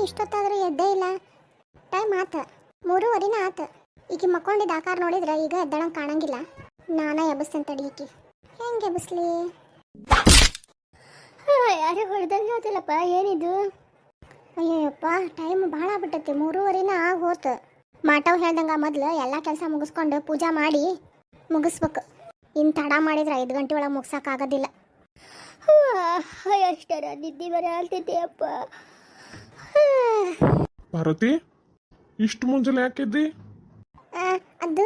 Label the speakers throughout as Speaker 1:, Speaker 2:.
Speaker 1: ಇಷ್ಟೊತ್ತಾದರೂ ಎದ್ದೇ ಇಲ್ಲ. ಟೈಮ್ ಆತ 3:30 ಆತ. ಈಕಿ ಮಕ್ಕೊಂಡಿದ್ದ ಆಕಾರ ನೋಡಿದ್ರೆ ಈಗ ಎದ್ದಳಂಗೆ ಕಾಣಂಗಿಲ್ಲ. ನಾನ ಎಬ್ಬಿಸ್ತೇನೆ ತಡಿ. ಈಕಿ ಹೆಂಗೆ ಎಬ್ಬಿಸ್ಲಿ? ಯಾರು ಹೊಡೆದಂಗೆ ಹೋತಿಲ್ಲಪ್ಪ. ಏನಿದು? ಅಯ್ಯಪ್ಪ, ಟೈಮ್ ಭಾಳ ಆಗ್ಬಿಟ್ಟೈತಿ. 3:30 ಆಗ ಹೋತು. ಮಾಟವ್ ಹೇಳ್ದಂಗೆ ಮೊದ್ಲು ಎಲ್ಲ ಕೆಲಸ ಮುಗಿಸ್ಕೊಂಡು ಪೂಜಾ ಮಾಡಿ ಮುಗಿಸ್ಬೇಕು. ಇನ್ನು ತಡ ಮಾಡಿದ್ರೆ 5 ಗಂಟೆ ಒಳಗೆ ಮುಗ್ಸೋಕ್ಕಾಗೋದಿಲ್ಲ. ಎಷ್ಟರ ನಿದ್ದೆ ಬರ ಆಗ್ತೈತಿ ಅಪ್ಪ.
Speaker 2: ಪಾರ್ವತಿ, ಇಷ್ಟು ಮುಂಜಾನೆ ಯಾಕಿದ್ದಿ?
Speaker 1: ಅದು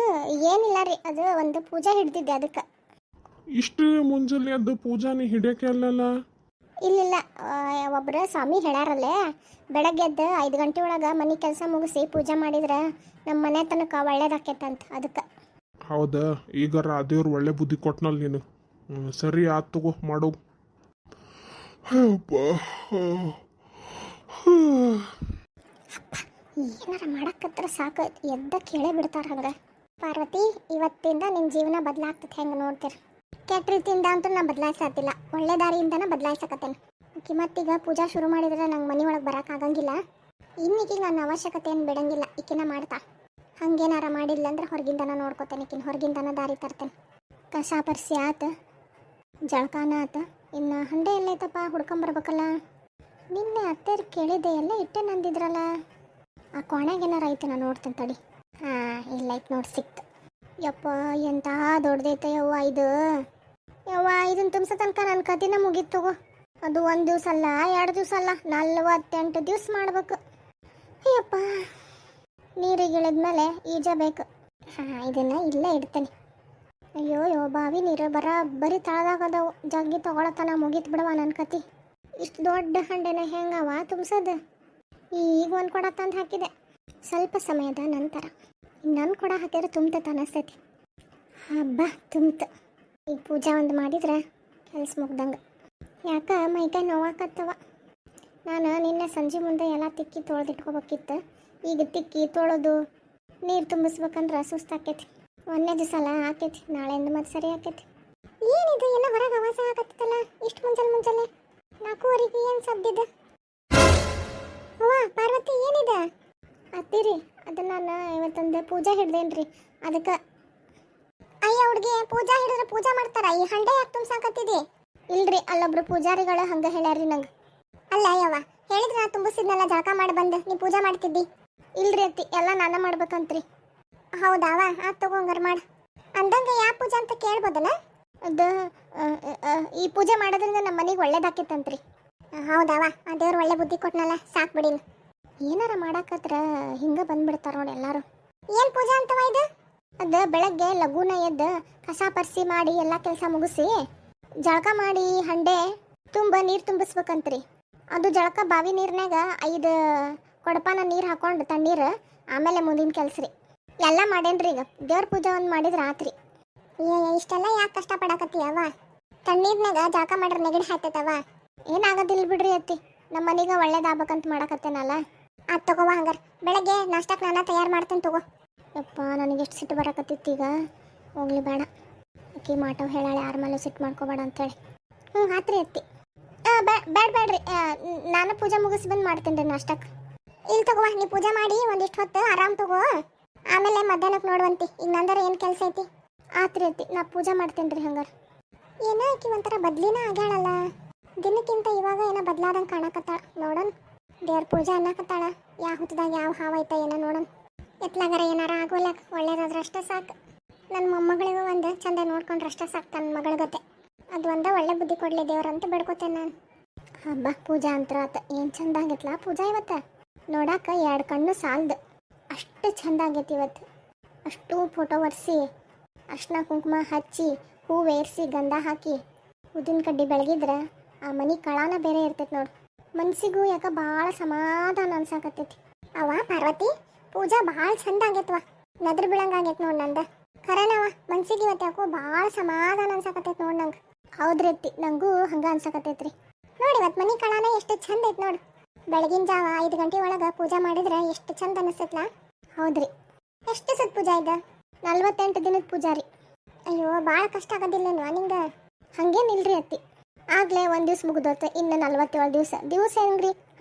Speaker 1: ಏನಿಲ್ಲ ರೀ, ಅದು ಒಂದು ಪೂಜೆ ಹಿಡ್ದಿದ್ದೆ ಅದಕ್ಕೆ.
Speaker 2: ಇಷ್ಟು ಮುಂಜಾನೆ ಅದು ಪೂಜಾನಿ ಹಿಡಿಯೋಕೆ ಅಲ್ಲಲ್ಲ?
Speaker 1: ಇಲ್ಲ, ಒಬ್ಬರು ಸ್ವಾಮಿ ಹೇಳ್ಯಾರಲ್ಲೇ, ಬೆಳಗ್ಗೆ ಎದ್ದು 5 ಗಂಟೆ ಒಳಗೆ ಮನೆ ಕೆಲಸ ಮುಗಿಸಿ ಪೂಜೆ ಮಾಡಿದ್ರೆ ನಮ್ಮ ಮನೆ ತನಕ ಒಳ್ಳೇದಾಕೈತಂತ. ಅದಕ್ಕೆ.
Speaker 2: ಹೌದಾ? ಈಗಾರ ದೇವ್ರು ಒಳ್ಳೆ ಬುದ್ಧಿ ಕೊಟ್ನಲ್ಲ ನೀನು. ಸರಿ ಆತ್ ತಗೋ, ಮಾಡು.
Speaker 1: ಏನಾರ ಮಾಡಕ್ಕತ್ರ ಸಾಕು, ಎದ್ದ ಕೇಳೇ ಬಿಡ್ತಾರ. ಹಂಗೆ ಪಾರ್ವತಿ, ಇವತ್ತಿಂದ ನಿಮ್ಮ ಜೀವನ ಬದಲಾಗ್ತದೆ. ಹೆಂಗೆ ನೋಡ್ತೀರಿ? ಕೆಟ್ಟ ರೀತಿಯಿಂದ ಅಂತೂ ನಾ ಬದಲಾಯಿಸತ್ತಿಲ್ಲ, ಒಳ್ಳೆ ದಾರಿಯಿಂದನ ಬದಲಾಯಿಸಕತ್ತೇನೆ. ಮತ್ತೀಗ ಪೂಜಾ ಶುರು ಮಾಡಿದ್ರೆ ನಂಗೆ ಮನೆ ಒಳಗೆ ಬರೋಕ್ಕಾಗಂಗಿಲ್ಲ. ಇನ್ನೀಗ ನನ್ನ ಅವಶ್ಯಕತೆ ಏನು ಬಿಡಂಗಿಲ್ಲ. ಈಕಿನ ಮಾಡ್ತಾ ಹಂಗೇನಾರ ಮಾಡಿಲ್ಲ ಅಂದ್ರೆ ಹೊರಗಿಂದನ ನೋಡ್ಕೋತೇನೆ. ಈಕಿನ ಹೊರಗಿಂದನ ದಾರಿ ತರ್ತೇನೆ. ಕಸ ಪರ್ಸಿ ಆತು, ಜಳಕಾನ ಆತು. ಇನ್ನು ಹಂಡೆ ಎಲ್ಲೈತಪ್ಪ, ಹುಡ್ಕೊಂಬರ್ಬೇಕಲ್ಲ. ನಿನ್ನೆ ಅತ್ತೆರು ಕೇಳಿದ್ದೆ, ಎಲ್ಲ ಇಟ್ಟೆ ನಂದಿದ್ರಲ್ಲ. ಆ ಕೋಣೆಗೆ ಏನಾರ ಐತೆ, ನಾನು ನೋಡ್ತೇನೆ ತಡಿ. ಇಲ್ಲ ಐತೆ ನೋಡಿ, ಸಿಕ್ತು. ಯಪ್ಪ, ಎಂಥ ದೊಡ್ಡದೈತೆ ಯವ್ವ ಇದು. ಯವ್ವ, ಇದನ್ನು ತುಂಬಿಸೋ ತನಕ ನನ್ನ ಕದಿನ ಮುಗೀತು ತಗೋ. ಅದು 1 ದಿವಸ ಅಲ್ಲ, 2 ದಿವಸ ಅಲ್ಲ, 48 ದಿವಸ ಮಾಡ್ಬೇಕು. ಅಯ್ಯಪ್ಪ, ನೀರಿಗೆ ಇಳಿದ್ಮೇಲೆ ಈಜಬೇಕು. ಇದನ್ನು ಇಲ್ಲೇ ಇಡ್ತೇನೆ. ಅಯ್ಯೋ ಬಾವಿ ನೀರು ಬರೀ ತಳದಾಗದವು. ಜಗ್ಗಿ ತಗೊಳತನ ಮುಗೀತು ಬಿಡವ ನನ್ನ ಕತಿ. ಇಷ್ಟು ದೊಡ್ಡ ಹಂಡೆನ ಹೆಂಗವ ತುಂಬಿಸೋದು? ಈಗ ಒಂದು ಕೊಡ ತಂದು ಹಾಕಿದೆ. ಸ್ವಲ್ಪ ಸಮಯದ ನಂತರ ಇನ್ನೊಂದು ಕೊಡ ಹಾಕಿದ್ರೆ ತುಂಬ್ತೈತೆ ಅನ್ನಿಸ್ತೈತಿ. ಹಬ್ಬ ತುಂಬ್ತು. ಈಗ ಪೂಜೆ ಒಂದು ಮಾಡಿದ್ರೆ ಕೆಲಸ ಮುಗ್ದಂಗೆ. ಯಾಕೆ ಮೈಕೈ ನೋವಾಕತ್ತವ. ನಾನು ನಿನ್ನೆ ಸಂಜೆ ಮುಂದೆ ಎಲ್ಲ ತಿಕ್ಕಿ ತೊಳೆದಿಟ್ಕೋಬೇಕಿತ್ತು. ಈಗ ತಿಕ್ಕಿ ತೊಳೆದು ನೀರು ತುಂಬಿಸ್ಬೇಕಂದ್ರೆ ಸುಸ್ತಾಕೈತಿ. 1ನೇ ದಿವಸ ಅಲ್ಲ, ಆಕೈತಿ. ನಾಳೆಯಿಂದ ಮತ್ತೆ ಸರಿ ಆಕೈತಿ. ಏನಿದು ಎಲ್ಲ ಹೊರಗೆ ಆವಾಸ ಆಗತ್ತಲ್ಲ ಇಷ್ಟು ಮುಂಜಾನೆ 4:15? ಏನು ಸಬ್ದಿದೆ? ಅವ್ವ ಪಾರ್ವತಿ, ಏನಿದೆ? ಅತ್ತೀರಿ, ಅದು ನಾನು ಇವತ್ತೊಂದು ಪೂಜೆ ಹಿಡ್ದೇನ್ರಿ, ಅದಕ್ಕೆ. ಅಯ್ಯ ಹುಡುಗಿ, ಪೂಜಾ ಹಿಡಿದ್ರೆ ಪೂಜಾ ಮಾಡ್ತಾರ, ಈ ಹಂಡೆ ಯಾಕೆ ತುಂಬ್ಸಾಕತ್ತಿದಿ? ಇಲ್ರಿ, ಅಲ್ಲೊಬ್ರು ಪೂಜಾರಿಗಳು ಹಂಗೆ ಹೇಳ್ಯಾರ್ರಿ ನಂಗೆ. ಅಲ್ಲ ಯವ್ವ, ಹೇಳಿದ್ರೆ ನಾ ತುಂಬಿಸಿದ್ನೆಲ್ಲ ಜಳಕ ಮಾಡಿ ಬಂದು ನೀ ಪೂಜೆ ಮಾಡ್ತಿದ್ದಿ. ಇಲ್ರಿ ಅತ್ತಿ, ಎಲ್ಲ ನಾನು ಮಾಡ್ಬೇಕಂತ್ರಿ. ಹೌದಾವ? ಆತ್ ತಗೊಂಗಾರ ಮಾಡು. ಅಂದಂಗೆ ಯಾವ ಪೂಜೆ ಅಂತ ಕೇಳ್ಬೋದಲ್ಲ? ಅದು ಈ ಪೂಜೆ ಮಾಡೋದ್ರಿಂದ ನಮ್ಮ ಮನೆಗೆ ಒಳ್ಳೇದಾಕಿತ್ತಂತ್ರಿ. ಹೌದಾವ? ಆ ದೇವ್ರು ಒಳ್ಳೆ ಬುದ್ಧಿ ಕೊಟ್ನಲ್ಲ, ಸಾಕು ಬಿಡಿನ. ಏನಾರ ಮಾಡಾಕತ್ರ ಹಿಂಗೆ ಬಂದ್ಬಿಡ್ತಾರ ನೋಡಿ ಎಲ್ಲರೂ. ಏನು ಪೂಜೆ ಅಂತವ ಇದು? ಅದು ಬೆಳಗ್ಗೆ ಲಘುನ ಎದ್ದು ಕಸ ಪರ್ಸಿ ಮಾಡಿ ಎಲ್ಲ ಕೆಲಸ ಮುಗಿಸಿ ಜಳಕ ಮಾಡಿ ಹಂಡೆ ನೀರು ತುಂಬಿಸ್ಬೇಕಂತ್ರಿ. ಅದು ಜಳಕ ಬಾವಿ ನೀರಿನಾಗ 5 ಕೊಡಪಾನ ನೀರು ಹಾಕೊಂಡು ತಣ್ಣೀರು, ಆಮೇಲೆ ಮುಂದಿನ ಕೆಲಸ ರೀ. ಎಲ್ಲ ಮಾಡೇನ್ರಿ. ಈಗ ದೇವ್ರ ಪೂಜೆ ಒಂದು ಮಾಡಿದ್ರೆ ಆತ್ರಿ. ಇಷ್ಟೆಲ್ಲ ಯಾಕೆ ಕಷ್ಟಪಡಕತ್ತೀಯವ? ತಣ್ಣೀರ್ನಾಗ ಜಳಕ ಮಾಡ್ರೆ ನೆಗಡಿ ಹಾಯ್ತೈತವ. ಏನಾಗೋದಿಲ್ಲ ಬಿಡ್ರಿ ಅತ್ತಿ, ನಮ್ಮ ಮನೆಗೆ ಒಳ್ಳೇದಾಗಬೇಕಂತ ಮಾಡಕತ್ತೇನಲ್ಲ. ಅದು ತಗೋವ. ಹಂಗಾರೆ ಬೆಳಗ್ಗೆ ನಾಷ್ಟಕ್ಕೆ ನಾನು ತಯಾರು ಮಾಡ್ತೇನೆ ತಗೋ. ಯಪ್ಪ, ನನಗೆ ಎಷ್ಟು ಸಿಟ್ಟು ಬರಕತ್ತಿತ್ತು. ಈಗ ಹೋಗ್ಲಿ ಬೇಡ, ಅಕ್ಕಿ ಮಾಟವ್ ಹೇಳಾಳೆ, ಯಾರ ಮೇಲೂ ಸಿಟ್ಟು ಮಾಡ್ಕೋಬೇಡ ಅಂತೇಳಿ. ಆತ್ರಿ ಅತ್ತಿ. ಬೇಡ್ರಿ, ನಾನು ಪೂಜೆ ಮುಗಿಸಿ ಬಂದು ಮಾಡ್ತೇನೆ ರೀ ನಾಷ್ಟಕ್ಕೆ. ಇಲ್ಲಿ ತಗೋವ, ನೀ ಪೂಜೆ ಮಾಡಿ ಒಂದಿಷ್ಟು ಹೊತ್ತು ಆರಾಮ್ ತಗೋ, ಆಮೇಲೆ ಮಧ್ಯಾಹ್ನಕ್ಕೆ ನೋಡುವಂತಿ. ಈಗ ನಂದರ ಏನು ಕೆಲಸ ಐತಿ? ಆತ್ರಿ ಅತ್ತಿ, ನಾ ಪೂಜೆ ಮಾಡ್ತೇನೆ ರೀ. ಹಂಗಾರೆ ಏನೋ ಆಕಿ ಒಂಥರ ಬದ್ಲಿನ ಆಗ್ಯಾಳಲ್ಲ. ದಿನಕ್ಕಿಂತ ಇವಾಗ ಏನೋ ಬದಲಾದಂಗೆ ಕಾಣಕತ್ತಾಳ. ನೋಡೋಣ, ದೇವ್ರ ಪೂಜೆ ಅನ್ನಕತ್ತಾಳ. ಯಾವ ಹೊತ್ತದಾಗ ಯಾವ ಹಾವೈತ ಏನೋ ನೋಡೋಣ. ಎತ್ಲಾಗಾರ ಏನಾರ ಆಗೋಲ್ಲ, ಒಳ್ಳೇದಾದ್ರೆ ಅಷ್ಟೇ ಸಾಕು. ನನ್ನ ಮೊಮ್ಮಗಳಿಗೂ ಒಂದು ಚಂದ ನೋಡ್ಕೊಂಡ್ರೆ ಅಷ್ಟೇ ಸಾಕು, ನನ್ನ ಮಗಳಿಗತ್ತೆ. ಅದು ಒಂದೇ ಒಳ್ಳೆ ಬುದ್ಧಿ ಕೊಡಲಿ ದೇವ್ರಂತ ಬೇಡ್ಕೋತೇನೆ ನಾನು. ಹಬ್ಬ ಪೂಜಾ ಅಂತ ಆತ. ಏನು ಚಂದ ಆಗೈತ್ಲಾ ಪೂಜಾ ಇವತ್ತು. ನೋಡಾಕ 2 ಕಣ್ಣು ಸಾಲದು, ಅಷ್ಟು ಚಂದ ಆಗೈತಿ ಇವತ್ತು. ಅಷ್ಟು ಫೋಟೋ ಒರೆಸಿ, ಅರ್ಶಿನ ಕುಂಕುಮ ಹಚ್ಚಿ, ಹೂವು ಏರಿಸಿ, ಗಂಧ ಹಾಕಿ, ಉದ್ದಿನ ಕಡ್ಡಿ ಬೆಳಗಿದ್ರೆ ಆ ಮನೆ ಕಳಾನ ಬೇರೆ ಇರ್ತೈತಿ ನೋಡು. ಮನ್ಸಿಗೂ ಯಾಕೆ ಭಾಳ ಸಮಾಧಾನ ಅನ್ಸಾಕತ್ತೈತಿ. ಅವ ಪಾರ್ವತಿ, ಪೂಜಾ ಭಾಳ ಚಂದ ಆಗೈತ್ವ. ನದ್ರ ಬೀಳಂಗಾಗೈತೆ ನೋಡಿ ನಂದು. ಖರೇನವ, ಮನ್ಸಿಗೆ ಇವತ್ತು ಯಾಕೋ ಭಾಳ ಸಮಾಧಾನ ಅನ್ಸಾಕತ್ತೈತಿ ನೋಡಿ ನಂಗೆ. ಹೌದ್ರಿ ಅತ್ತಿ, ನನಗೂ ಹಂಗೆ ಅನ್ಸಾಕತ್ತೈತ್ರಿ. ನೋಡಿ ಇವತ್ತು ಮನೆ ಕಳಾನ ಎಷ್ಟು ಚಂದ ಐತೆ ನೋಡಿ. ಬೆಳಗಿನ ಜಾವ 5 ಗಂಟೆ ಒಳಗೆ ಪೂಜೆ ಮಾಡಿದ್ರೆ ಎಷ್ಟು ಚಂದ ಅನಿಸ್ತೈತ್ಲಾ? ಹೌದ್ರಿ. ಎಷ್ಟು ಸತ್ ಪೂಜಾ ಇದೆ? 48 ದಿನದ ಪೂಜಾ ರೀ. ಅಯ್ಯೋ, ಭಾಳ ಕಷ್ಟ ಆಗೋದಿಲ್ಲೇನು ನಿಂಗೆ? ಹಂಗೇನಿಲ್ರಿ ಅತ್ತಿ, ಆಗಲೇ 1 ದಿವ್ಸ ಮುಗಿದೋತು, ಇನ್ನು 47 ದಿವಸ ಹೆಂಗ್ರಿ?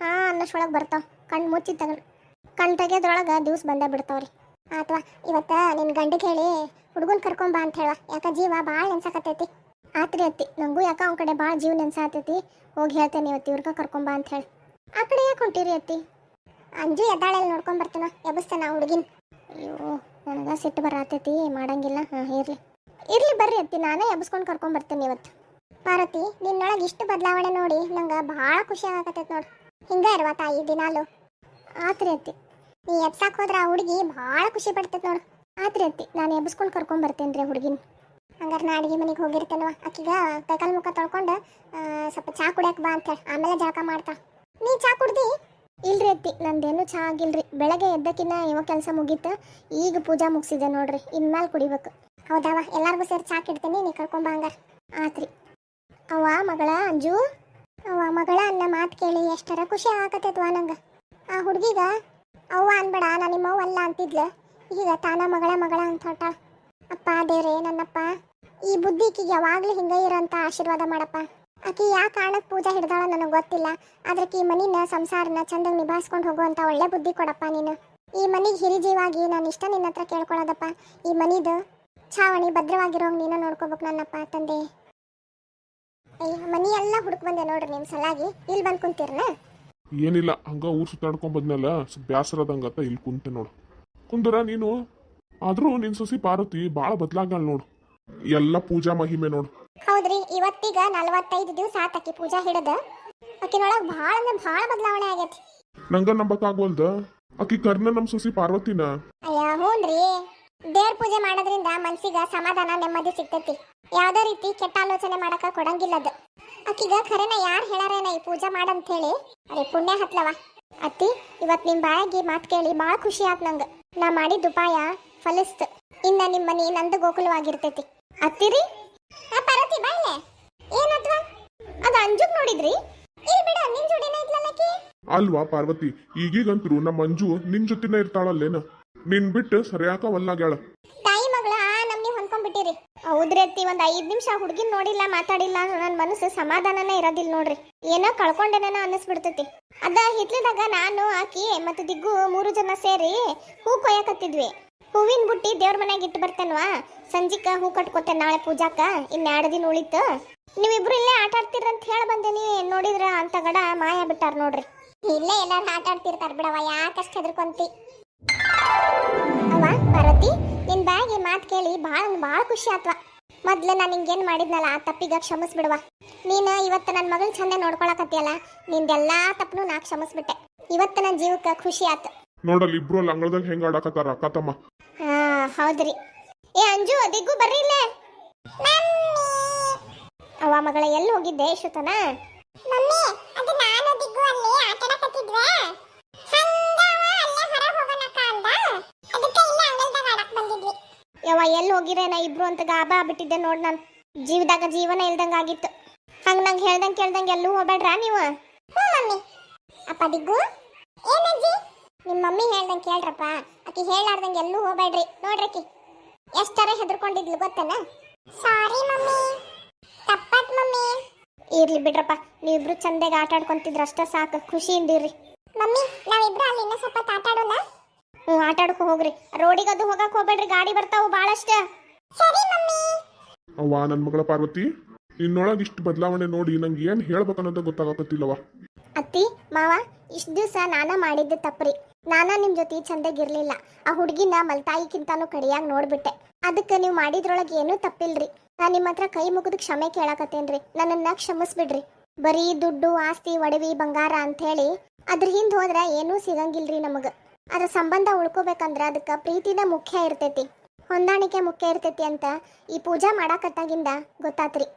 Speaker 1: ಅನ್ನೋಷ್ಟೊಳಗೆ ಬರ್ತಾವ. ಕಣ್ಣು ಮುಚ್ಚಿ ಕಣ್ಣು ತೆಗೆಯೋದ್ರೊಳಗೆ ದಿವ್ಸ ಬಂದೇ ಬಿಡ್ತಾವ್ರಿ. ಅಥವಾ ಇವತ್ತ ನಿನ್ನ ಗಂಡಿಗೆ ಹೇಳಿ ಹುಡುಗನ್ ಕರ್ಕೊಂಬಾ ಅಂತ ಹೇಳ, ಯಾಕ ಜೀವ ಭಾಳ ನೆನ್ಸಕತ್ತೈತಿ. ಆತ್ರಿ ಅತ್ತಿ, ನಂಗೂ ಯಾಕ ಅವ್ನ ಕಡೆ ಭಾಳ ಜೀವ ನೆನ್ಸಾತೈತಿ. ಹೋಗಿ ಹೇಳ್ತೇನೆ ಇವತ್ತು ಇವ್ರಿಗೆ ಕರ್ಕೊಂಬಾ ಅಂತ ಹೇಳಿ. ಆ ಕಡೆ ಯಾಕೆ ಹೊಂಟಿರಿ ಅತ್ತಿ? ಅಂಜು ಎದ್ದಾಳೆಲ್ಲ ನೋಡ್ಕೊಂಡ್ ಬರ್ತೀನ, ಎಬ್ಬಿಸ್ತೇನೆ ಆ ಹುಡುಗಿನ. ಅಯ್ಯೋ ನನಗೆ ಸಿಟ್ಟು ಬರತೈತಿ, ಮಾಡಂಗಿಲ್ಲ. ಇರ್ಲಿ ಬರ್ರಿ ಅತ್ತಿ, ನಾನೇ ಎಬ್ಬಿಸ್ಕೊಂಡು ಕರ್ಕೊಂಬರ್ತೇನೆ ಇವತ್ತು. ಪಾರ್ವತಿ, ನಿನ್ನೊಳಗೆ ಇಷ್ಟು ಬದಲಾವಣೆ ನೋಡಿ ನಂಗೆ ಭಾಳ ಖುಷಿ ಆಗಕತ್ತೈತಿ ನೋಡು. ಹಿಂಗೆ ಇರುವ ತಾಯಿ ದಿನಾಲು. ಆತ್ರಿ ಅತ್ತಿ, ನೀ ಎಬ್ಸಾಕ್ ಹೋದ್ರೆ ಆ ಹುಡುಗಿ ಭಾಳ ಖುಷಿ ಪಡ್ತೈತಿ ನೋಡು. ಆತ್ರಿ ಅತ್ತಿ, ನಾನು ಎಬ್ಬಿಸ್ಕೊಂಡು ಕರ್ಕೊಂಬರ್ತೇನೆ ರೀ ಹುಡುಗಿನ. ಹಂಗಾರೆ ನಾ ಅಡುಗೆ ಮನೆಗೆ ಹೋಗಿರ್ತೇನವ. ಆಕಿಗ ಕೈಕಾಲು ಮುಖ ತೊಳ್ಕೊಂಡು ಸ್ವಲ್ಪ ಚಾ ಕುಡಿಯಕ್ಕೆ ಬಾ ಅಂತ ಹೇಳಿ, ಆಮೇಲೆ ಜಳಕ ಮಾಡ್ತಾ. ನೀ ಚಾ ಕುಡ್ದಿ? ಇಲ್ರಿ ಅತ್ತಿ, ನಂದೇನು ಚಾ ಆಗಿಲ್ರಿ. ಬೆಳಗ್ಗೆ ಎದ್ದಕ್ಕಿನ್ನ ಯಾವ ಕೆಲಸ ಮುಗೀತು, ಈಗ ಪೂಜಾ ಮುಗಿಸಿದೆ ನೋಡ್ರಿ. ಇನ್ಮೇಲೆ ಕುಡಿಬೇಕು. ಹೌದವ, ಎಲ್ಲರಿಗೂ ಸೇರಿ ಚಾ ಕಿಡ್ತೀನಿ, ನೀ ಕರ್ಕೊಂಬ ಹಂಗಾರ. ಆತ್ರಿ. ಅವ್ವ ಮಗಳ ಅಂಜು, ಅವ್ವ ಮಗಳ ಅನ್ನ ಮಾತು ಕೇಳಿ ಎಷ್ಟರ ಖುಷಿ ಆಗಕತ್ತೈತ್ವ ನಂಗೆ. ಆ ಹುಡುಗಿಗ ಅವ್ವ ಅನ್ಬೇಡ, ನಾನು ನಿಮ್ಮವ್ವ ಅಲ್ಲ ಅಂತಿದ್ಲು, ಈಗ ತಾನ ಮಗಳ ಮಗಳ ಅಂತ ಹೊಟ್ಟ. ಅಪ್ಪ ದೇವ್ರೆ ನನ್ನಪ್ಪ, ಈ ಬುದ್ಧಿ ಈಕಿಗೆ ಯಾವಾಗಲೂ ಹಿಂಗೆ ಇರೋಂಥ ಆಶೀರ್ವಾದ ಮಾಡಪ್ಪ. ಆಕಿ ಯಾವ ಕಾರಣಕ್ಕೆ ಪೂಜಾ ಹಿಡ್ದಾಳ ನನಗೆ ಗೊತ್ತಿಲ್ಲ, ಆದ್ರೆ ಈ ಮನಿನ ಸಂಸಾರನ ಚಂದಾಗಿ ನಿಭಾಯಿಸ್ಕೊಂಡು ಹೋಗುವಂಥ ಒಳ್ಳೆ ಬುದ್ಧಿ ಕೊಡಪ್ಪ ನೀನು. ಈ ಮನಿಗೆ ಹಿರಿಜೀವಾಗಿ ನಾನು ಇಷ್ಟ ನಿನ್ನ ಹತ್ರ ಕೇಳ್ಕೊಳ್ಳೋದಪ್ಪ. ಈ ಮನಿದು ಛಾವಣಿ ಭದ್ರವಾಗಿರೋಂಗೆ ನೀನು ನೋಡ್ಕೋಬೇಕು ನನ್ನಪ್ಪ ತಂದೆ. ಅಯ್ಯ, ಮನಿ ಎಲ್ಲ ಹುಡುಕ್ ಬಂದೆ ನೋಡ್ರಿ ನಿಮ್ಮ ಸಲಾಗಿ. ಇಲ್ಲಿ ಬಂದು ಕುಂತೀರನ?
Speaker 2: ಏನಿಲ್ಲ, ಹಂಗ ಊರ್ ಸುತ್ತಾಡ್ಕೊಂಡ್ ಬಂದ್ಮೇಲೆ ಸ್ವಲ್ಪ ಬ್ಯಾಸರದಂಗತ್ತ ಇಲ್ಲಿ ಕುಂತೆ ನೋಡು. ಕುಂದ್ರ ನೀನು. ಆದ್ರೂ ನಿನ್ ಸೊಸಿ ಪಾರ್ವತಿ ಭಾಳ ಬದ್ಲಾಗ್ಯಾಳ ನೋಡು. ಎಲ್ಲ ಪೂಜಾ ಮಹಿಮೆ ನೋಡು.
Speaker 1: ಹೌದ್ರಿ, ಇವತ್ತಿಗ 45 ದಿವಸ ಆತಕಿ ಪೂಜಾ ಹಿಡದ. ಆಕಿನೊಳಗೆ ಭಾಳ ಅಂದ್ರೆ ಭಾಳ ಬದಲಾವಣೆ ಆಗೈತಿ.
Speaker 2: ನಂಗ ನಂಬಕ್ ಆಗ್ವಲ್ದ, ಆಕಿ ಕರ್ನ ನಮ್ ಸೊಸಿ ಪಾರ್ವತಿನ.
Speaker 1: ಅಯ್ಯ ಹ್ಞೂನ್ರಿ, ದೇವ್ರ ಪೂಜೆ ಮಾಡೋದ್ರಿಂದ ಮನ್ಸಿಗ ಸಮಾಧಾನ ನೆಮ್ಮದಿ ಸಿಗ್ತೈತಿ. ಯಾವ್ದೇ ರೀತಿ ಕೆಟ್ಟ ಆಲೋಚನೆ ಮಾಡಕ ಕೊಡಂಗಿಲ್ಲದ. ಆಕಿಗ ಖರೇನ ಯಾರು ಹೇಳಾರೇನ ಈ ಪೂಜೆ ಮಾಡಂತ ಹೇಳಿ. ಅರೆ ಪುಣ್ಯ ಹತ್ಲವ. ಅತ್ತಿ, ಇವತ್ ನಿಮ್ ಬಾಯಾಗಿ ಮಾತು ಕೇಳಿ ಭಾಳ ಖುಷಿ ಆತ್ ನಂಗ. ನಾ ಮಾಡಿದ ಉಪಾಯ ಫಲಿಸ್ತ. ಇನ್ನ ನಿಮ್ಮ ಮನಿ ನಂದು ಗೋಕುಲವಾಗಿರ್ತೈತಿ. ಅತ್ತಿರಿ ಪಾರ್ವತಿ ಬಾಯ್ಲೆ ಏನತ್ವ? ಅದ ಅಂಜುಗ್ ನೋಡಿದ್ರಿ? ಇಲ್ಲಿ ಬಿಡ, ನಿನ್ ಜೋಡಿನ ಇದ್ಲಲ್ಲಕಿ.
Speaker 2: ಅಲ್ವಾ ಪಾರ್ವತಿ, ಈಗೀಗಂತರೂ ನಮ್ಮ ಮಂಜು ನಿನ್ ಜೊತೆನ ಇರ್ತಾಳಲ್ಲೇನ? ನಿನ್ ಬಿಟ್ಟು ಸರಿಯಾಕವಲ್ಲಾಗ್ಯಾಳ.
Speaker 1: ತಾಯಿ ಮಗಳ ನಮ್ನಿ ಹೊಂದ್ಕೊಂಡ್ಬಿಟ್ಟಿರಿ. ಹೌದ್ರಿ ಅತ್ತಿ, ಒಂದ್ 5 ನಿಮಿಷ ಹುಡುಗಿನ ನೋಡಿಲ್ಲ, ಮಾತಾಡಿಲ್ಲ, ನನ್ನ ಮನಸ್ಸು ಸಮಾಧಾನನೇ ಇರೋದಿಲ್ಲ ನೋಡ್ರಿ. ಏನೋ ಕಳ್ಕೊಂಡೇನೇನೋ ಅನ್ನಿಸ್ಬಿಡ್ತೈತಿ. ಅದ ಹಿತ್ಲದಾಗ ನಾನು ಆಕಿ ಮತ್ತು ದಿಗ್ಗು 3 ಜನ ಸೇರಿ ಹೂ ಕೊಯ್ಯಕತ್ತಿದ್ವಿ. ಹೂವಿನ ಬುಟ್ಟಿ ದೇವ್ರ ಮನ್ಯಾಗ ಇಟ್ಟು ಬರ್ತೇನ್ವಾ, ಸಂಜಿಕ ಹೂ ಕಟ್ಕೋತೇನೆ ನಾಳೆ ಪೂಜಾಕ. ಇನ್ನು 2 ದಿನ ಉಳಿತು. ನೀವಿಬ್ರು ಇಲ್ಲೇ ಆಟ ಆಡ್ತಿರಂತ ಹೇಳಿ ಬಂದೇನಿ, ನೋಡಿದ್ರ ಅಂತ ಗಡ ಮಾಯ ಬಿಟ್ಟಾರ ನೋಡ್ರಿ. ಇಲ್ಲೇ ಎಲ್ಲಾರು ಆಟ ಆಡ್ತಿರ್ತಾರ ಬಿಡವ, ಯಾಕಷ್ಟು ಹೆದರ್ಕೊಂತಿ. ಅವ್ವ ಪಾರ್ವತಿ, ನಿನ್ ಬಾಯಿಗೆ ಮಾತು ಕೇಳಿ ಭಾಳ ಖುಷಿ ಆತ್ವ. ಮೊದ್ಲು ನಾನು ಹಿಂಗೇನು ಮಾಡಿದ್ನಲ್ಲ ಆ ತಪ್ಪಿಗ ಕ್ಷಮಿಸ್ಬಿಡುವ. ನೀನು ಇವತ್ತು ನನ್ನ ಮಗಳು ಚಂದ ನೋಡ್ಕೊಳಕತ್ತಿಯಲ್ಲ, ನಿಂದೆಲ್ಲಾ ತಪ್ಪನು ನಾ ಕ್ಷಮಿಸ್ಬಿಟ್ಟೆ. ಇವತ್ತು ನನ್ನ ಜೀವಕ್ಕೆ ಖುಷಿ ಆತು.
Speaker 2: ನೋಡಲ್ಲಿ ಇಬ್ರು ಅಲ್ಲಿ ಅಂಗಳದಾಗ ಹೆಂಗ ಆಡಕತ್ತಾರ ಕತಮ್ಮ.
Speaker 1: ಹಾ ಹೌದ್ರಿ. ಏ ಅಂಜು, ದಿಗ್ಗು ಬರ್ರಿ ಇಲ್ಲೇ. ಅವ್ವ ಮಗಳ ಎಲ್ಲಿ ಹೋಗಿದ್ದೆ ಇಷ್ಟೊತ್ತನ? ಮಮ್ಮಿ, ಅದು ನಾನು ದಿಗ್ಗು ಅಲ್ಲಿ ಆಟ ಆಡಕತ್ತಿದ್ವಾ, ಹಂಗವ ಅಲ್ಲೇ ಹೊರ ಹೋಗೋಣಕ ಅಂದ, ಅದಕ್ಕೆ ಇಲ್ಲ ಅಂಗಳದಾಗ ಆಡಕ ಬಂದಿದ್ವಿ. ಯವ್ವ ಎಲ್ಲಿ ಹೋಗಿರೇನ ಇಬ್ರು ಅಂತ ಗಾಬಾ ಬಿಟ್ಟಿದ್ದೆ ನೋಡ್. ನಾನು ಜೀವದಾಗ ಜೀವನ ಇಲ್ದಂಗ ಆಗಿತ್ತು. ಹಂಗ ನಂಗೆ ಹೇಳ್ದಂಗೆ ಕೇಳ್ದಂಗೆ ಎಲ್ಲೂ ಹೋಗ್ಬೇಡ್ರಾ ನೀವು? ಹ್ಞೂ ಮಮ್ಮಿ. ಅಪ್ಪ ದಿಗ್ಗು, ಏನಜ್ಜಿ? ನಿಮ್ಮ ಮಮ್ಮಿ ಹೇಳ್ದಂಗೆ ಕೇಳ್ರಪ್ಪ, ಆಕಿ ಹೇಳಾರ್ದಂಗೆ ಎಲ್ಲೂ ಹೋಗ್ಬೇಡ್ರಿ. ನೋಡ್ರಕಿ ಎಷ್ಟರ ಹೆದರ್ಕೊಂಡಿದ್ಲು ಗೊತ್ತೇನ? ಸಾರಿ ಮಮ್ಮಿ, ತಪ್ಪತ್ ಮಮ್ಮಿ. ಇರ್ಲಿ ಬಿಡ್ರಪ್ಪ, ನೀವಿಬ್ರು ಚಂದಾಗ ಆಟ ಆಡ್ಕೊಂತಿದ್ರ ಅಷ್ಟ ಸಾಕು, ಖುಷಿಯಿಂದಿರ್ರಿ. ಮಮ್ಮಿ, ನಾವಿಬ್ರು ಅಲ್ಲಿ ಇನ್ನೂ ಸ್ವಲ್ಪ ಆಟ ಆಡೋಣ? ಹ್ಞೂ, ಆಟ ಆಡ್ಕೊ ಹೋಗ್ರಿ. ರೋಡಿಗದು ಹೋಗಕ್ ಹೋಗ್ಬೇಡ್ರಿ, ಗಾಡಿ ಬರ್ತಾವು ಭಾಳಷ್ಟ. ಸರಿ ಮಮ್ಮಿ.
Speaker 2: ಅವ್ವ ನನ್ನ ಮಗಳ ಪಾರ್ವತಿ, ನಿನ್ನೊಳಗೆ ಇಷ್ಟು ಬದಲಾವಣೆ ನೋಡಿ ನಂಗೆ ಏನು ಹೇಳ್ಬೇಕನ್ನೋದು ಗೊತ್ತಾಗತ್ತಿಲ್ಲವ.
Speaker 1: ಅತ್ತಿ ಮಾವ, ಇಷ್ಟು ದಿವಸ ನಾನ ಮಾಡಿದ್ದು ತಪ್ಪ್ರಿ. ನಾನ ನಿಮ್ಮ ಜೊತೆ ಚಂದಾಗಿರ್ಲಿಲ್ಲ. ಆ ಹುಡುಗಿನ ಮಲ್ತಾಯಿಕ್ಕಿಂತಾನು ಕಡಿಯಾಗಿ ನೋಡ್ಬಿಟ್ಟೆ. ಅದಕ್ಕೆ ನೀವು ಮಾಡಿದ್ರೊಳಗೆ ಏನೂ ತಪ್ಪಿಲ್ರಿ. ನಾನು ನಿಮ್ಮ ಹತ್ರ ಕೈ ಮುಗಿದು ಕ್ಷಮೆ ಕೇಳಕತ್ತೇನ್ರಿ. ನನ್ನನ್ನ ಕ್ಷಮಿಸ್ಬಿಡ್ರಿ. ಬರೀ ದುಡ್ಡು, ಆಸ್ತಿ, ಒಡವಿ, ಬಂಗಾರ ಅಂಥೇಳಿ ಅದ್ರ ಹಿಂದೆ ಹೋದ್ರೆ ಏನೂ ಸಿಗಂಗಿಲ್ರಿ ನಮಗೆ. ಅದ್ರ ಸಂಬಂಧ ಉಳ್ಕೋಬೇಕಂದ್ರೆ ಅದಕ್ಕೆ ಪ್ರೀತಿನ ಮುಖ್ಯ ಇರ್ತೈತಿ, ಹೊಂದಾಣಿಕೆ ಮುಖ್ಯ ಇರ್ತೈತಿ ಅಂತ ಈ ಪೂಜಾ ಮಾಡಾಕತ್ತಾಗಿಂದ ಗೊತ್ತಾತ್ರಿ.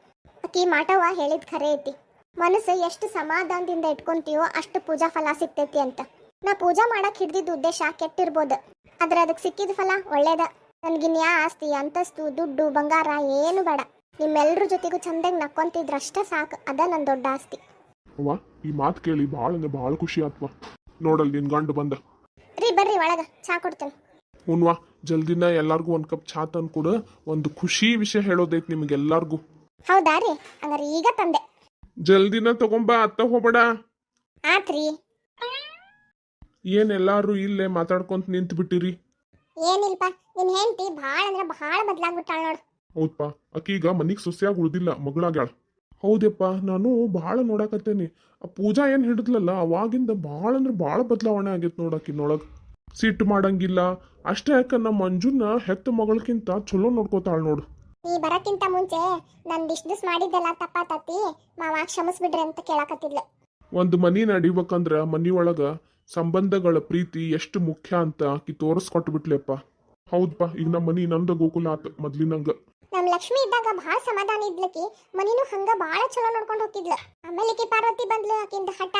Speaker 1: ಆಕಿ ಮಾಟವ ಹೇಳಿದ್ ಖರೆ ಐತಿ. ಮನಸ್ಸು ಎಷ್ಟು ಸಮಾಧಾನದಿಂದ ಇಟ್ಕೊಂತೀವೋ ಅಷ್ಟು ಪೂಜಾ ಫಲ ಸಿಗ್ತೈತಿ ಅಂತ. ನಾ ಪೂಜಾ ಮಾಡಕ್ ಹಿಡ್ದಿದ್ದ ಉದ್ದೇಶ ಕೆಟ್ಟಿರ್ಬೋದು, ಆದ್ರೆ ಅದಕ್ಕೆ ಸಿಕ್ಕಿದ ಫಲ ಒಳ್ಳೇದ. ನನ್ಗಿನ್ಯಾ ಆಸ್ತಿ, ಅಂತಸ್ತು, ದುಡ್ಡು, ಬಂಗಾರ ಏನು ಬೇಡ. ನಿಮ್ಮೆಲ್ರ ಜೊತೆಗೂ ಚಂದಾಗಿ ನಕ್ಕೊಂತಿದ್ರಷ್ಟ ಸಾಕು. ಅದ ನನ್ನ ದೊಡ್ಡ ಆಸ್ತಿ.
Speaker 2: ಅವ್ವ, ಈ ಮಾತು ಕೇಳಿ ಭಾಳ ಅಂದ್ರೆ ಭಾಳ ಖುಷಿ ಆತ್ವ. ನೋಡಲ್ ನಿನ್ ಗಂಡು ಬಂದ.
Speaker 1: ರೀ ಬರ್ರಿ ಒಳಗ ಚಾ ಕೊಡ್ತೇನೆ.
Speaker 2: ಹುನ್ವಾ, ಜಲ್ದಿನ ಎಲ್ಲಾರ್ಗೂ ಒಂದು ಕಪ್ ಚಾ ತಂದು ಕೊಡು. ಒಂದು ಖುಷಿ ವಿಷಯ ಹೇಳೋದೈತಿ ನಿಮ್ಗೆಲ್ಲಾರ್ಗೂ.
Speaker 1: ಹೌದಾ ರೀ? ಹಂಗಾರೆ ಈಗ ತಂದೆ.
Speaker 2: ಜಲ್ದಿನ ತಗೊಂಬ, ಅತ್ತ ಹೋಗ್ಬೇಡ.
Speaker 1: ಆತ್ರಿ.
Speaker 2: ಏನ್ ಎಲ್ಲಾರು ಇಲ್ಲೇ ಮಾತಾಡ್ಕೊಂತ ನಿಂತು ಬಿಟ್ಟಿರಿ?
Speaker 1: ಏನಿಲ್ಪ, ನಿನ್ ಹೆಂಡತಿ ಭಾಳ ಅಂದ್ರೆ ಭಾಳ ಬದ್ಲಾಗ್ಬಿಟ್ಟಾಳ ನೋಡು.
Speaker 2: ಹೌದಪ್ಪ, ಆಕೀಗ ಮನಿಗ್ ಸೊಸೆಯಾಗಿ ಉಳ್ದಿಲ್ಲ, ಮಗಳಾಗ್ಯಾಳ. ಹೌದಪ್ಪ, ನಾನು ಭಾಳ ನೋಡಾಕತ್ತೇನಿ. ಆ ಪೂಜಾ ಏನ್ ಹಿಡಿದ್ಲಲ್ಲ ಅವಾಗಿಂದ ಭಾಳ ಅಂದ್ರೆ ಭಾಳ ಬದಲಾವಣೆ ಆಗೈತೆ ನೋಡಾಕಿನೊಳಗ. ಸಿಟ್ಟು ಮಾಡಂಗಿಲ್ಲ. ಅಷ್ಟೇ ಯಾಕ ನಮ್ಮ ಮಂಜುನ ಹೆತ್ತ ಮಗಳಕ್ಕಿಂತ ಚಲೋ ನೋಡ್ಕೋತಾಳ ನೋಡು.
Speaker 1: ನೀ ಬರಕ್ಕಿಂತ ಮುಂಚೆ ನಂದು ಇಷ್ಟು ದಿವ್ಸ ಮಾಡಿದ್ದೆಲ್ಲ ತಪ್ಪಾತತಿ, ಮಾವ ಕ್ಷಮಿಸ್ಬಿಡ್ರಿ ಅಂತ ಕೇಳಾಕತ್ತಿದ್ಲು.
Speaker 2: ಒಂದು ಮನಿ ನಡಿಬೇಕಂದ್ರ ಮನಿಯೊಳಗ ಸಂಬಂಧಗಳ ಪ್ರೀತಿ ಎಷ್ಟು ಮುಖ್ಯ ಅಂತ ಆಕಿ ತೋರಿಸ್ಕೊಟ್ಟು ಬಿಟ್ಲೆಪ್ಪ. ಹೌದಪ್ಪ, ಈಗ ನಮ್ಮ ಮನಿ ನಂದ ಗೋಕುಲ ಆತ ಮೊದ್ಲಿನಂಗ.
Speaker 1: ನಮ್ ಲಕ್ಷ್ಮಿ ಇದ್ದಾಗ ಭಾಳ ಸಮಾಧಾನ ಇದ್ಲಕಿ, ಮನಿನೂ ಹಂಗ ಭಾಳ ಚಲೋ ನೋಡ್ಕೊಂಡು ಹೋಗಿದ್ಲು. ಆಮೇಲೆ ಈಕಿ ಪಾರ್ವತಿ ಬಂದ್ಲು, ಆಕಿಂದ ಹಠ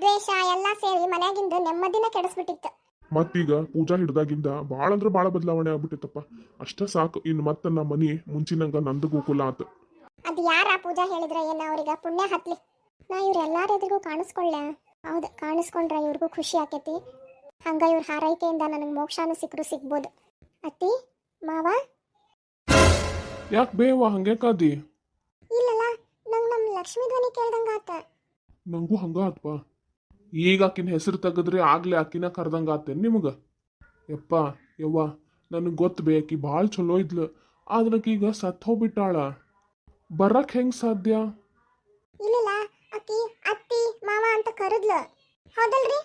Speaker 1: ದ್ವೇಷ ಎಲ್ಲಾ ಸೇರಿ ಮನ್ಯಾಗಿಂದ ನೆಮ್ಮದಿನ ಕೆಡಿಸ್ಬಿಟ್ಟಿತ್ತು.
Speaker 2: ಮತ್ತೀಗ ಪೂಜಾ ಹಿಡ್ದಾಗಿಂದ ಭಾಳ ಅಂದ್ರೆ ಭಾಳ ಬದಲಾವಣೆ ಆಗ್ಬಿಟ್ಟಿತ್ತಪ್ಪ. ಅಷ್ಟ ಸಾಕು, ಇನ್ನು ಮತ್ತೆ ನಮ್ಮ ಮನಿ ಮುಂಚಿನಂಗ ನಂದ ಗೋಕುಲ ಆತ.
Speaker 1: ಅದು ಯಾರ ಪೂಜಾ ಹೇಳಿದ್ರ ಏನ ಅವ್ರಿಗ ಪುಣ್ಯ ಹತ್ಲಿ. ನಾ ಇವ್ರೆಲ್ಲಾರ ಎದುರಿಗೂ ಕಾಣಿಸ್ಕೊಳ್ಳ. ಹೌದು, ಕಾಣಿಸ್ಕೊಂಡ್ರ ಇವ್ರಿಗೂ ಖುಷಿ ಆಕೈತಿ. ಹಂಗ ಇವ್ರ ಹಾರೈಕೆಯಿಂದ ನನಗೆ ಮೋಕ್ಷಾನು ಸಿಕ್ಕರು ಸಿಗ್ಬೋದು. ಅತ್ತಿ, ಮಾವ.
Speaker 2: ಯಾಕೆ ಬೇವ ಹಂಗ್ಯಾಕಾದಿ?
Speaker 1: ಇಲ್ಲಲ್ಲ, ನಂಗೆ ನಮ್ಮ ಲಕ್ಷ್ಮಿ ಧ್ವನಿ ಕೇಳ್ದಂಗ ಆತ.
Speaker 2: ನಂಗೂ ಹಂಗ ಆತ್ಪ. ಈಗ ಆಕಿನ ಹೆಸರು ತೆಗದ್ರಿ ಆಗ್ಲೇ ಆಕಿನ ಕರ್ದಂಗ ಆತೇನ್ ನಿಮಗ? ಯಪ್ಪ ಯವ್ವ, ನನಗೆ ಗೊತ್ತು ಬೇಕಿ ಭಾಳ ಚಲೋ ಇದ್ಲು, ಆದ್ರಕೀಗ ಸತ್ ಹೋಗ್ಬಿಟ್ಟಾಳ. ಬರಕ್ ಹೆಂಗ್ ಸಾಧ್ಯ?
Speaker 1: ಇಲ್ಲ, ಅಕ್ಕಿ ಅತ್ತಿ ಮಾವ ಅಂತ ಕರೆದ್ಲು, ಹೌದಲ್ರಿ?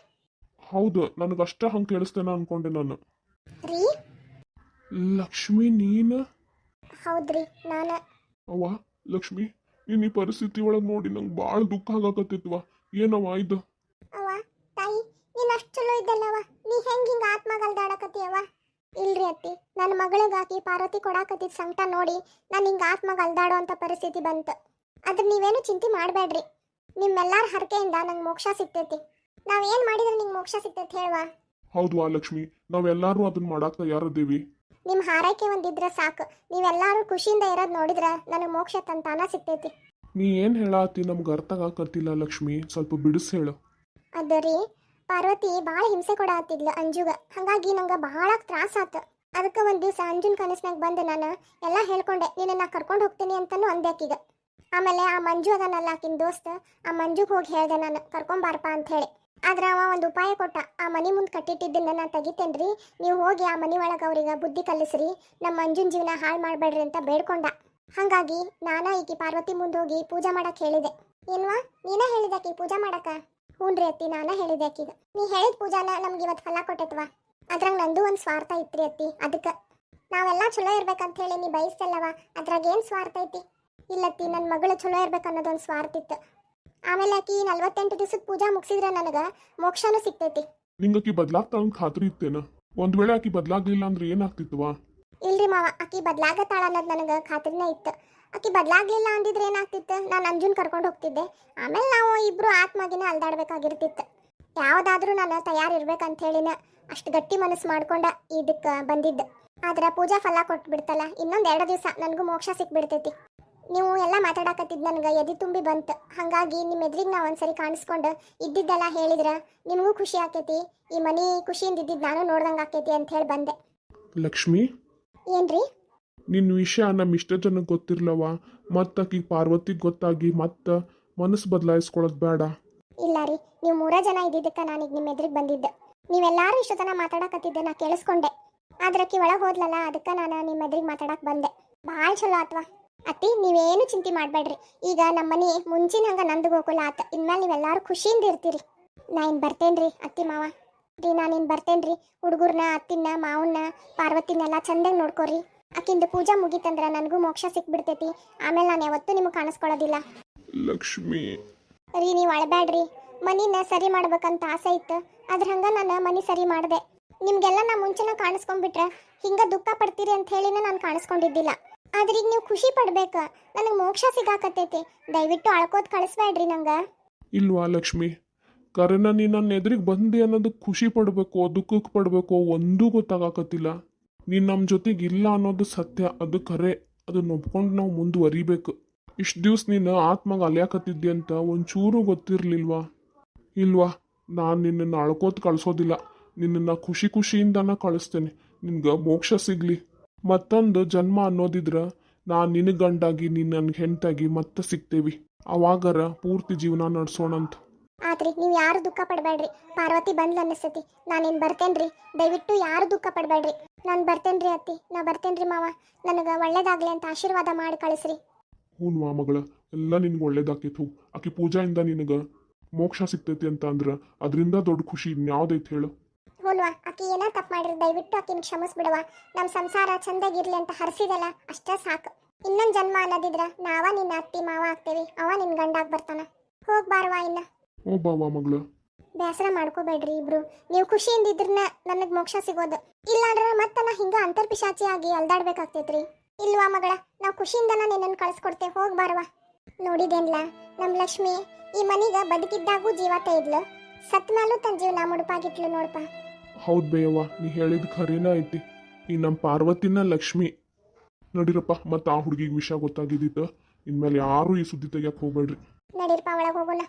Speaker 2: ಹೌದು, ನನಗಷ್ಟ ಹಂಗೆ ಕೇಳಿಸ್ತೇನ ಅನ್ಕೊಂಡೆ ನಾನು.
Speaker 1: ರೀ,
Speaker 2: ಲಕ್ಷ್ಮಿ ನೀನ?
Speaker 1: ಹೌದ್ರಿ, ನಾನ.
Speaker 2: ಅವ್ವ ಲಕ್ಷ್ಮಿ, ನೀನ್ ಈ ಪರಿಸ್ಥಿತಿ ಒಳಗೆ ನೋಡಿ ನಂಗೆ ಭಾಳ ದುಃಖ ಆಗಾಕತ್ತಿತ್ವ. ಏನವ್ವ ಇದು?
Speaker 1: ಅವ್ವ ತಾಯಿ, ನೀನ್ ಅಷ್ಟು ಚಲೋ ಇದ್ದಲ್ಲವ, ನೀ ಹೆಂಗ್ ಹಿಂಗ ಆತ್ಮಗಲ್ದಾಡಕತ್ತೀಯವ? ಇಲ್ರಿ ಅತ್ತಿ, ನನ್ನ ಮಗಳಿಗಾಕಿ ಪಾರ್ವತಿ ಕೊಡಾಕತ್ತಿದ್ ಸಂಕಟ ನೋಡಿ ನಾನು ಹಿಂಗ ಆತ್ಮಗಲ್ದಾಡೋ ಅಂತ ಪರಿಸ್ಥಿತಿ ಬಂತು. ಅದ್ರ ನೀವೇನು ಚಿಂತೆ ಮಾಡಬೇಡ್ರಿ. ನಿಮ್ಮೆಲ್ಲಾರ ಹರಕೆಯಿಂದ ನಂಗೆ ಮೋಕ್ಷ ಸಿಗ್ತೈತಿ. ನಾವೇನ್ ಮಾಡಿದ್ರೆ ನಿಂಗೆ ಮೋಕ್ಷ ಸಿಗ್ತೈತಿ ಹೇಳುವ?
Speaker 2: ಹೌದ್ವಾ ಲಕ್ಷ್ಮಿ, ನಾವೆಲ್ಲಾರು ಅದನ್ನ ಮಾಡಾಕ ತಯಾರದೇವಿ.
Speaker 1: ನಿಮ್ಮ ಹಾರೈಕೆ ಒಂದಿದ್ರೆ ಸಾಕು. ನೀವೆಲ್ಲಾರು ಖುಷಿಯಿಂದ ಇರೋದು ನೋಡಿದ್ರೆ ನನಗೆ ಮೋಕ್ಷ ತಂತಾನ ಸಿಗ್ತೈತಿ.
Speaker 2: ನೀ ಏನ್ ಹೇಳಾತಿ ನಮ್ಗೆ ಅರ್ಥ ಆಕತ್ತಿಲ್ಲ ಲಕ್ಷ್ಮಿ, ಸ್ವಲ್ಪ ಬಿಡಿಸ್ ಹೇಳು.
Speaker 1: ಅದರಿ, ಪಾರ್ವತಿ ಭಾಳ ಹಿಂಸೆ ಕೊಡಾತಿದ್ಲು ಅಂಜುಗ. ಹಂಗಾಗಿ ನಂಗೆ ಭಾಳ ತ್ರಾಸ ಆತು. ಅದಕ್ಕೆ ಒಂದು ದಿವಸ ಅಂಜುನ್ ಕನಸ್ನಾಗ ಬಂದು ನಾನು ಎಲ್ಲ ಹೇಳ್ಕೊಂಡೆ, ನಿನ್ನ ಕರ್ಕೊಂಡು ಹೋಗ್ತೀನಿ ಅಂತಲೂ ಅಂದ್ಯಾಕೀಗ. ಆಮೇಲೆ ಆ ಮಂಜು ಅದನ್ನಲ್ಲ ಆಕಿನ ದೋಸ್ತ, ಆ ಮಂಜುಗೆ ಹೋಗಿ ಹೇಳ್ದೆ ನಾನು ಕರ್ಕೊಂಬಾರಪ್ಪ ಅಂತ ಹೇಳಿ. ಆದ್ರೆ ಅವ ಒಂದು ಉಪಾಯ ಕೊಟ್ಟ. ಆ ಮನೆ ಮುಂದೆ ಕಟ್ಟಿಟ್ಟಿದ್ದನ್ನ ನಾನು ತೆಗಿತೇನ್ರಿ, ನೀವು ಹೋಗಿ ಆ ಮನೆ ಒಳಗೆ ಅವ್ರಿಗೆ ಬುದ್ಧಿ ಕಲಿಸ್ರಿ, ನಮ್ಮ ಮಂಜುನ್ ಜೀವನ ಹಾಳು ಮಾಡಬೇಡ್ರಿ ಅಂತ ಬೇಡ್ಕೊಂಡ. ಹಾಗಾಗಿ ನಾನಾ ಈಕಿ ಪಾರ್ವತಿ ಮುಂದೆ ಹೋಗಿ ಪೂಜೆ ಮಾಡಕ್ಕೆ ಹೇಳಿದೆ. ಏನ್ವಾ, ನೀನೇ ಹೇಳಿದಾಕಿ ಪೂಜೆ ಮಾಡಕ? ಹ್ಞೂನ್ರಿ ಅತ್ತಿ, ನಾನೇ ಹೇಳಿದೆ ಆಕಿಗೆ. ನೀ ಹೇಳಿದ ಪೂಜಾನ ನಮ್ಗೆ ಇವತ್ತು ಫಲ ಕೊಟ್ಟೈತ್ವಾ. ಅದ್ರಾಗ ನಂದು ಒಂದು ಸ್ವಾರ್ಥ ಇತ್ರಿ ಅತ್ತಿ. ಅದಕ್ಕೆ ನಾವೆಲ್ಲ ಚಲೋ ಇರ್ಬೇಕಂತ ಹೇಳಿ ನೀ ಬಯಸ್ತಲ್ಲವ, ಅದ್ರಾಗ ಏನು ಸ್ವಾರ್ಥ ಐತಿ? ಇಲ್ಲತ್ತಿ, ನನ್ನ ಮಗಳು ಚಲೋ ಇರ್ಬೇಕು ಅನ್ನೋದೊಂದು ಸ್ವಾರ್ಥ ಇತ್ತು. ಆಮೇಲೆ ಆಕಿ 48 ದಿವಸದ ಪೂಜಾ ಮುಗಿಸಿದ್ರೆ ನನಗೆ ಮೋಕ್ಷನೂ ಸಿಗ್ತೈತಿ.
Speaker 2: ನಿಂಗಕಿ ಬದ್ಲಾಗ್ತಾಳ ಖಾತ್ರಿ ಇತ್ತೇನ? ಒಂದ್ ವೇಳೆ ಆಕಿ ಬದ್ಲಾಗ್ಲಿಲ್ಲ ಅಂದ್ರೆ ಏನಾಗ್ತಿತ್ವಾ?
Speaker 1: ಇಲ್ರಿ ಮಾವ, ಆಕಿ ಬದ್ಲಾಗತ್ತಾಳ ಅನ್ನೋದು ನನಗೆ ಖಾತ್ರಿನೇ ಇತ್ತು. ಆಕಿ ಬದ್ಲಾಗ್ಲಿಲ್ಲ ಅಂದಿದ್ರೆ ಏನಾಗ್ತಿತ್ತು? ನಾನು ಅಂಜುನ್ ಕರ್ಕೊಂಡು ಹೋಗ್ತಿದ್ದೆ. ಆಮೇಲೆ ನಾವು ಇಬ್ರು ಆತ್ಮಾಗಿನ ಅಲ್ದಾಡ್ಬೇಕಾಗಿರ್ತಿತ್ತು. ಯಾವುದಾದ್ರೂ ನಾನು ತಯಾರಿರ್ಬೇಕಂತ ಹೇಳಿನ ಅಷ್ಟು ಗಟ್ಟಿ ಮನಸ್ಸು ಮಾಡ್ಕೊಂಡ ಇದಕ್ಕೆ ಬಂದಿದ್ದು. ಆದ್ರೆ ಪೂಜಾ ಫಲ ಕೊಟ್ಟು ಬಿಡ್ತಲ್ಲ, ಇನ್ನೊಂದು 2 ದಿವಸ ನನಗೂ ಮೋಕ್ಷ ಸಿಕ್ಬಿಡ್ತೈತಿ. ನೀವು ಎಲ್ಲ ಮಾತಾಡಕತ್ತಿದ್ದು ನನಗೆ ಎದೆ ತುಂಬಿ ಬಂತು. ಹಾಗಾಗಿ ನಿಮ್ಮ ಎದುರಿಗೆ ನಾವು ಒಂದ್ಸರಿ ಕಾಣಿಸ್ಕೊಂಡು ಇದ್ದಿದ್ದೆಲ್ಲ ಹೇಳಿದ್ರೆ ನಿಮಗೂ ಖುಷಿ ಆಕೈತಿ, ಈ ಮನೆ ಖುಷಿಯಿಂದ ಇದ್ದಿದ್ದು ನಾನು ನೋಡ್ದಂಗೆ ಆಕೈತಿ ಅಂತ ಹೇಳಿ ಬಂದೆ.
Speaker 2: ಲಕ್ಷ್ಮಿ,
Speaker 1: ಏನ್ರಿ?
Speaker 2: ನಿನ್ನ ವಿಷಯ ನಮ್ಮ ಇಷ್ಟ ಜನಕ್ಕೆ ಗೊತ್ತಿರ್ಲವ, ಮತ್ತ ಆಕಿ ಪಾರ್ವತಿಗೆ ಗೊತ್ತಾಗಿ ಮತ್ತ ಮನಸ್ಸು ಬದಲಾಯಿಸ್ಕೊಳ್ಳೋದು ಬೇಡ.
Speaker 1: ಇಲ್ಲ ರೀ, ನೀವು 3 ಜನ ಇದ್ದಿದ್ದಕ್ಕೆ ನಾನೀಗ ನಿಮ್ಮ ಎದುರಿಗೆ ಬಂದಿದ್ದೆ. ನೀವೆಲ್ಲರೂ ಇಷ್ಟು ಜನ ಮಾತಾಡಕತ್ತಿದ್ದೆ, ನಾ ಕೇಳಿಸ್ಕೊಂಡೆ. ಆದ್ರೆ ಆಕಿ ಒಳಗೆ ಹೋದ್ಲಲ್ಲ, ಅದಕ್ಕೆ ನಾನು ನಿಮ್ಮ ಎದುರಿಗೆ ಮಾತಾಡಕ್ಕೆ ಬಂದೆ. ಭಾಳ ಚಲೋ ಆತ್ವಾ. ಅತ್ತಿ, ನೀವೇನು ಚಿಂತೆ ಮಾಡಬೇಡ್ರಿ. ಈಗ ನಮ್ಮ ಮನೆ ಮುಂಚಿನ ಹಂಗೆ ನಂದು ಗೋಕುಲ ಆತ. ಇನ್ಮೇಲೆ ನೀವೆಲ್ಲರೂ ಖುಷಿಯಿಂದ ಇರ್ತೀರಿ. ನಾ ಇನ್ನು ಬರ್ತೇನ್ರಿ ಅತ್ತಿ ಮಾವ ರೀ, ನಾನು ಇನ್ನು ಬರ್ತೇನ್ರಿ. ಹುಡುಗರ್ನ, ಅತ್ತಿನ, ಮಾವನ್ನ, ಪಾರ್ವತಿನೆಲ್ಲ ಚಂದಾಗಿ ನೋಡ್ಕೊರಿ. ಆಕಿಂದು ಪೂಜಾ ಮುಗೀತಂದ್ರೆ ನನಗೂ ಮೋಕ್ಷ ಸಿಕ್ಬಿಡ್ತೈತಿ. ಆಮೇಲೆ ನಾನು ಯಾವತ್ತೂ ನಿಮಗೆ ಕಾಣಿಸ್ಕೊಳ್ಳೋದಿಲ್ಲ.
Speaker 2: ಲಕ್ಷ್ಮಿ
Speaker 1: ರೀ, ನೀವು ಅಳಬೇಡ್ರಿ. ಮನಿನ ಸರಿ ಮಾಡ್ಬೇಕಂತ ಆಸೆ ಇತ್ತು, ಅದ್ರ ಹಂಗೆ ನಾನು ಮನೆ ಸರಿ ಮಾಡಿದೆ. ನಿಮಗೆಲ್ಲ ನಾ ಮುಂಚೆನ ಕಾಣಿಸ್ಕೊಂಡ್ಬಿಟ್ರೆ ಹಿಂಗೆ ದುಃಖ ಪಡ್ತೀರಿ ಅಂತ ಹೇಳಿನೇ ನಾನು ಕಾಣಿಸ್ಕೊಂಡಿದ್ದಿಲ್ಲ. ಆದ್ರೆ ಈಗ ನೀವು ಖುಷಿ ಪಡ್ಬೇಕು, ನನಗೆ ಮೋಕ್ಷ ಸಿಗಾಕತ್ತೈತಿ. ದಯವಿಟ್ಟು ಅಳ್ಕೋದ್ ಕಳಿಸ್ಬೇಡ್ರಿ ನಂಗೆ.
Speaker 2: ಇಲ್ವಾ ಲಕ್ಷ್ಮಿ, ಕರೆನ ನೀ ನನ್ನ ಎದುರಿಗೆ ಬಂದಿ ಅನ್ನೋದು ಖುಷಿ ಪಡ್ಬೇಕೋ ದುಃಖಕ್ಕೆ ಪಡ್ಬೇಕೋ ಒಂದೂ ಗೊತ್ತಾಗಕತ್ತಿಲ್ಲ. ನೀನು ನಮ್ಮ ಜೊತೆಗೆ ಇಲ್ಲ ಅನ್ನೋದು ಸತ್ಯ, ಅದು ಕರೆ. ಅದನ್ನ ಒಪ್ಕೊಂಡು ನಾವು ಮುಂದುವರಿಬೇಕು. ಇಷ್ಟು ದಿವ್ಸ ನೀನು ಆತ್ಮಾಗ ಅಲಿಯಾಕತ್ತಿದ್ದಿ ಅಂತ ಒಂಚೂರು ಗೊತ್ತಿರ್ಲಿಲ್ವಾ? ಇಲ್ವಾ, ನಾನು ನಿನ್ನನ್ನು ಅಳ್ಕೋತ ಕಳಿಸೋದಿಲ್ಲ. ನಿನ್ನನ್ನು ಖುಷಿ ಖುಷಿಯಿಂದನ ಕಳಿಸ್ತೇನೆ. ನಿನ್ಗೆ ಮೋಕ್ಷ ಸಿಗಲಿ. ಮತ್ತೊಂದು ಜನ್ಮ ಅನ್ನೋದಿದ್ರೆ ನಾನು ನಿನ್ನ ಗಂಡಾಗಿ ನೀನು ನನಗೆ ಹೆಂಡತಾಗಿ ಮತ್ತೆ ಸಿಗ್ತೇವಿ. ಅವಾಗರ ಪೂರ್ತಿ ಜೀವನ ನಡೆಸೋಣಂತ.
Speaker 1: ಆತ್ರಿ ನೀವು ಯಾರು ದುಃಖ ಪಡಬೇಡ್ರಿ. ಪಾರ್ವತಿ ಬಂದ್ಲು ಅನ್ನಿಸ್ತೈತಿ. ನಾನೇನು ಬರ್ತೇನ್ರಿ. ದಯವಿಟ್ಟು ಯಾರು ದುಃಖ ಪಡಬೇಡ್ರಿ. ನಾನು ಬರ್ತೇನ್ರಿ ಅತ್ತಿ, ನಾ ಬರ್ತೇನ್ರಿ ಮಾವ. ನನಗೆ ಒಳ್ಳೇದಾಗ್ಲಿ ಅಂತ ಆಶೀರ್ವಾದ ಮಾಡಿ ಕಳಿಸ್ರಿ.
Speaker 2: ಹ್ಞೂ ಮಗಳ, ಎಲ್ಲ ನಿನ್ಗೆ ಒಳ್ಳೇದಾಕೈತು. ಆಕಿ ಪೂಜಾಯಿಂದ ನಿನಗೆ ಮೋಕ್ಷ ಸಿಗ್ತೈತಿ ಅಂತ ಅಂದ್ರೆ ಅದರಿಂದ ದೊಡ್ಡ ಖುಷಿ ಇನ್ಯಾವ್ದೈತೆ ಹೇಳು.
Speaker 1: ಹ್ಞೂನ್ವಾ, ಆಕಿ ಏನೋ ತಪ್ಪು ಮಾಡಿರಿ, ದಯವಿಟ್ಟು ಆಕಿನ ಕ್ಷಮಿಸ್ಬಿಡವ. ನಮ್ಮ ಸಂಸಾರ ಚಂದಾಗಿರ್ಲಿ ಅಂತ ಹರಿಸಿದಲ್ಲ ಅಷ್ಟೇ ಸಾಕು. ಇನ್ನೊಂದು ಜನ್ಮ ಅನ್ನೋದಿದ್ರ ನಾವ ನಿನ್ನ ಅತ್ತಿ ಮಾವ ಆಗ್ತೇವಿ, ಅವ ನಿನ್ನ ಗಂಡಾಗಿ ಬರ್ತಾನ. ಹೋಗ್ ಬಾರವಾ ಇನ್ನ.
Speaker 2: ಓ ಬಾವಾ ಮಗಳ.
Speaker 1: ಬೇಸರ ಮಾಡ್ಕೋಬೇಡ್ರಿ ಇಬ್ರು. ನೀವು ಖುಷಿಯಿಂದ ಇದ್ರನ್ನ ನನಗೆ ಮೋಕ್ಷ ಸಿಗೋದು. ಇಲ್ಲಾಂದ್ರೆ ಮತ್ತೆ ನಾ ಹಿಂಗ ಅಂತರ್ಪಿಶಾಚಿ ಆಗಿ ಅಲ್ದಾಡ್ಬೇಕಾಗ್ತೈತ್ರಿ. ಇಲ್ವಾ ಮಗಳ, ನಾವು ಖುಷಿಯಿಂದನ ನಿನ್ನನ್ನು ಕಳ್ಸ್ಕೊಡ್ತೇವೆ. ಹೋಗ್ ಬಾರವಾ. ನೋಡಿದೇನ್ಲ, ನಮ್ಮ ಲಕ್ಷ್ಮಿ ಈ ಮನಿಗ ಬದುಕಿದ್ದಾಗೂ ಜೀವತ ಇದ್ಲು, ಸತ್ ಮೇಲೂ ತನ್ನ ಜೀವನ ಮುಡುಪಾಗಿಟ್ಲು ನೋಡಪ್ಪ.
Speaker 2: ಹೌದು ಬೇಯವ್ವ, ನೀ ಹೇಳಿದ ಖರೇನ ಐತಿ. ಈ ನಮ್ಮ ಪಾರ್ವತಿನ ಲಕ್ಷ್ಮಿ. ನಡೀರಪ್ಪ, ಮತ್ತು ಆ ಹುಡುಗಿಗೆ ವಿಷಯ ಗೊತ್ತಾಗಿದ್ದಿತ್ತು. ಇನ್ಮೇಲೆ ಯಾರೂ ಈ ಸುದ್ದಿ ತೆಗಿಯಕ್ಕೆ ಹೋಗ್ಬೇಡ್ರಿ.
Speaker 1: ನಡೀರಪ್ಪ, ಒಳಗೆ ಹೋಗೋಣ.